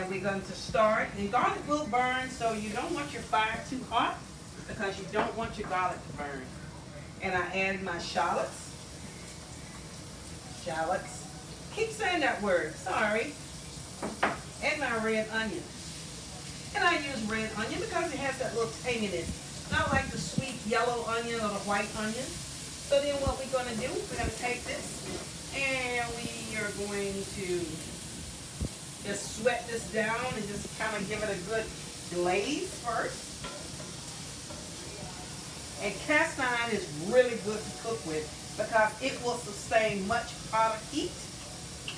And we're going to start. And garlic will burn, so you don't want your fire too hot because you don't want your garlic to burn. And I add my shallots. Shallots. Keep saying that word, sorry. And my red onion. And I use red onion because it has that little tanginess. Not like the sweet yellow onion or the white onion. So then what we're going to do, we're going to take this and we are going to just sweat this down and just kind of give it a good glaze first. And cast iron is really good to cook with because it will sustain much hotter heat.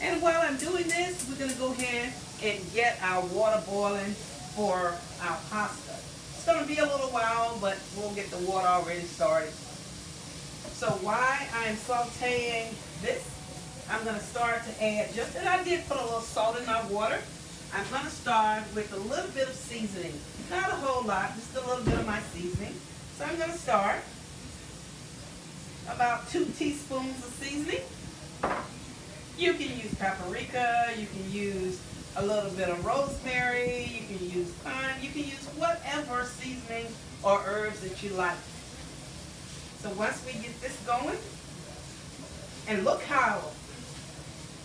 And while I'm doing this, we're going to go ahead and get our water boiling for our pasta. It's going to be a little while, but we'll get the water already started. So while I'm sauteing this, I'm going to start to add, just as I did put a little salt in my water, I'm going to start with a little bit of seasoning. Not a whole lot, just a little bit of my seasoning. So I'm going to start about 2 teaspoons of seasoning. You can use paprika, you can use a little bit of rosemary, you can use thyme, you can use whatever seasoning or herbs that you like. So once we get this going, and look how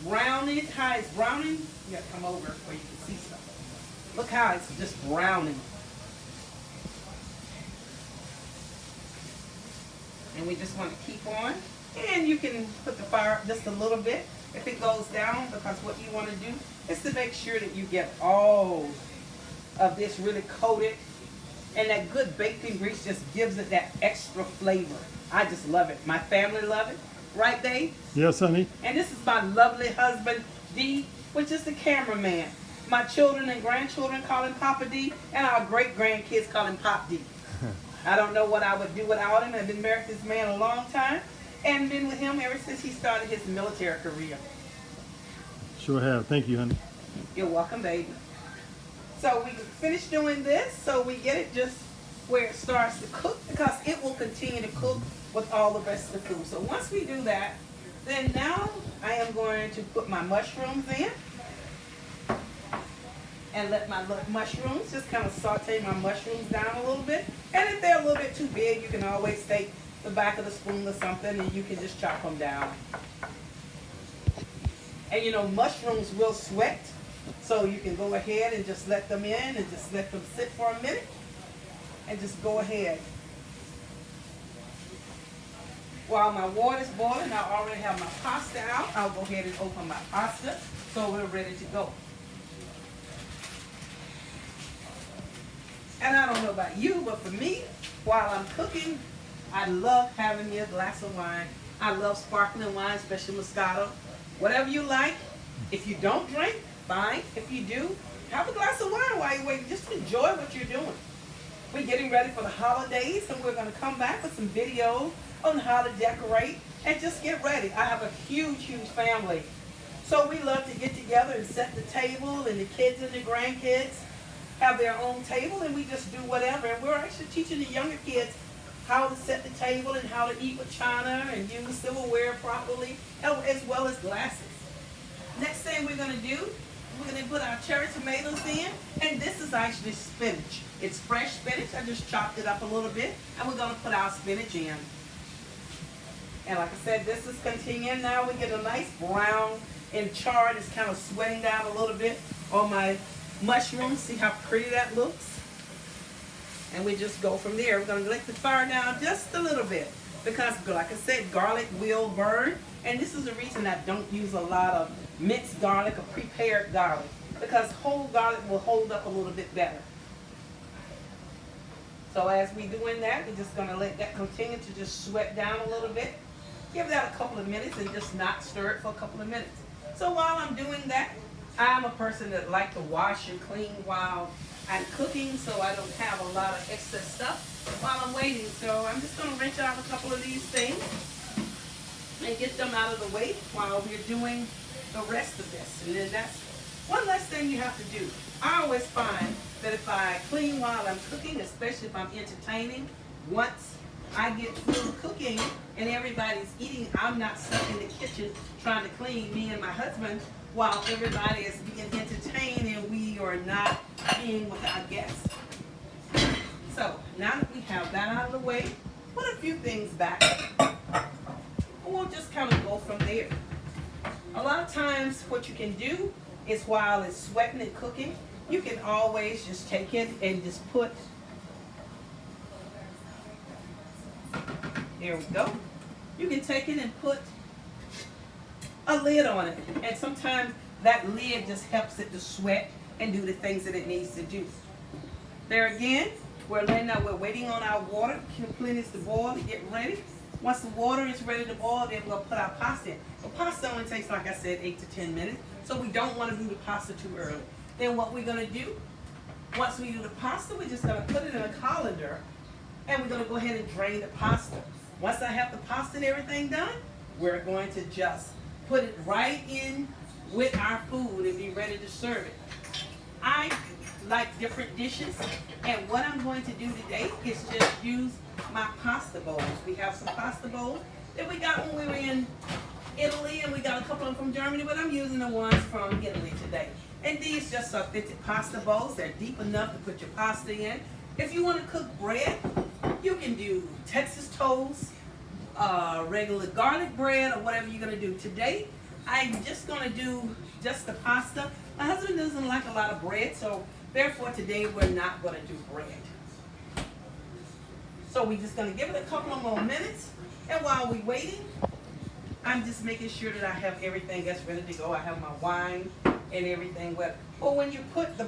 browning, how it's browning. You gotta come over where you can see stuff. Look how it's just browning. And we just want to keep on. And you can put the fire up just a little bit if it goes down, because what you want to do is to make sure that you get all of this really coated. And that good baking grease just gives it that extra flavor. I just love it. My family love it. Right, Dave? Yes, honey. And this is my lovely husband, D, which is the cameraman. My children and grandchildren call him Papa D, and our great-grandkids call him Pop D. I don't know what I would do without him. I've been married to this man a long time, and been with him ever since he started his military career. Sure have. Thank you, honey. You're welcome, baby. So we finished doing this, so we get it just where it starts to cook, because it will continue to cook with all the rest of the food. So once we do that, then now I am going to put my mushrooms in and let my mushrooms just kind of saute my mushrooms down a little bit. And if they're a little bit too big, you can always take the back of the spoon or something and you can just chop them down. And you know, mushrooms will sweat, so you can go ahead and just let them in and just let them sit for a minute and just go ahead. While my water is boiling, I already have my pasta out. I'll go ahead and open my pasta so we're ready to go. And I don't know about you, but for me, while I'm cooking, I love having me a glass of wine. I love sparkling wine, especially Moscato. Whatever you like. If you don't drink, fine. If you do, have a glass of wine while you're waiting. Just enjoy what you're doing. We're getting ready for the holidays, and we're going to come back with some videos on how to decorate and just get ready. I have a huge, huge family. So we love to get together and set the table, and the kids and the grandkids have their own table, and we just do whatever. And we're actually teaching the younger kids how to set the table and how to eat with china and use silverware properly, as well as glasses. Next thing we're going to do, we're going to put our cherry tomatoes in, and this is actually spinach. It's fresh spinach. I just chopped it up a little bit, and we're going to put our spinach in. And like I said, this is continuing now. We get a nice brown and charred. It's kind of sweating down a little bit on my mushrooms. See how pretty that looks? And we just go from there. We're going to let the fire down just a little bit because, like I said, garlic will burn. And this is the reason I don't use a lot of minced garlic or prepared garlic, because whole garlic will hold up a little bit better. So as we're doing that, we're just going to let that continue to just sweat down a little bit. Give that a couple of minutes and just not stir it for a couple of minutes. So while I'm doing that, I'm a person that like to wash and clean while I'm cooking, so I don't have a lot of excess stuff while I'm waiting. So I'm just going to wrench out a couple of these things and get them out of the way while we're doing the rest of this. And then that's one less thing you have to do. I always find that if I clean while I'm cooking, especially if I'm entertaining, once I get through cooking and everybody's eating, I'm not stuck in the kitchen trying to clean, me and my husband, while everybody is being entertained and we are not being with our guests. So now that we have that out of the way, put a few things back. And we'll just kind of go from there. A lot of times what you can do is while it's sweating and cooking, you can always just take it and just put, there we go. You can take it and put a lid on it. And sometimes that lid just helps it to sweat and do the things that it needs to do. There again, we're waiting on our water to replenish the boil to get ready. Once the water is ready to boil, then we'll put our pasta in. The pasta only takes, like I said, 8 to 10 minutes, so we don't want to do the pasta too early. Then what we're going to do, once we do the pasta, we're just going to put it in a colander, and we're going to go ahead and drain the pasta. Once I have the pasta and everything done, we're going to just put it right in with our food and be ready to serve it. I like different dishes, and what I'm going to do today is just use my pasta bowls. We have some pasta bowls that we got when we were in Italy, and we got a couple of them from Germany, but I'm using the ones from Italy today. And these just are authentic pasta bowls. They're deep enough to put your pasta in. If you want to cook bread, you can do Texas toast, regular garlic bread, or whatever you're going to do. Today, I'm just going to do just the pasta. My husband doesn't like a lot of bread, so therefore today we're not going to do bread. So we're just going to give it a couple of more minutes, and while we're waiting, I'm just making sure that I have everything that's ready to go. I have my wine and everything wet. But when you put the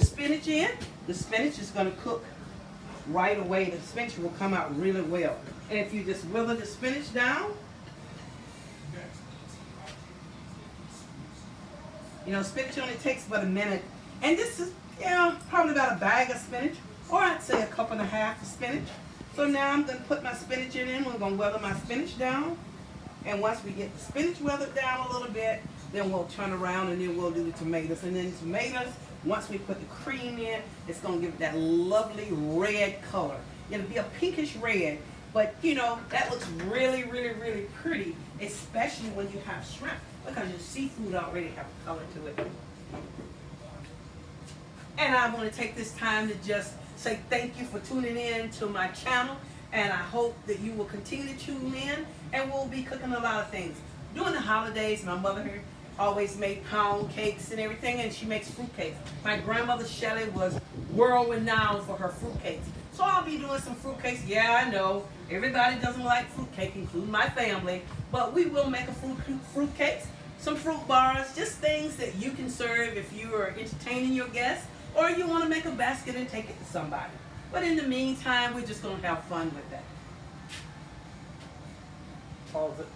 spinach in, the spinach is going to cook right away. The spinach will come out really well. And if you just wither the spinach down, you know, spinach only takes about a minute. And this is, you know, probably about a bag of spinach, or I'd say a cup and a half of spinach. So now I'm going to put my spinach in. We're going to weather my spinach down. And once we get the spinach weathered down a little bit, then we'll turn around and then we'll do the tomatoes. And then tomatoes, once we put the cream in, it's going to give it that lovely red color. It'll be a pinkish red, but you know, that looks really, really, really pretty, especially when you have shrimp, because your seafood already have a color to it. And I want to take this time to just say thank you for tuning in to my channel, and I hope that you will continue to tune in, and we'll be cooking a lot of things. During the holidays, my mother here always made pound cakes and everything, and she makes fruit cakes. My grandmother Shelley was world renowned for her fruit cakes. So I'll be doing some fruit cakes. Yeah, I know, everybody doesn't like fruit cake, including my family, but we will make a fruit cakes, some fruit bars, just things that you can serve if you are entertaining your guests, or you want to make a basket and take it to somebody. But in the meantime, we're just going to have fun with that. Pause it.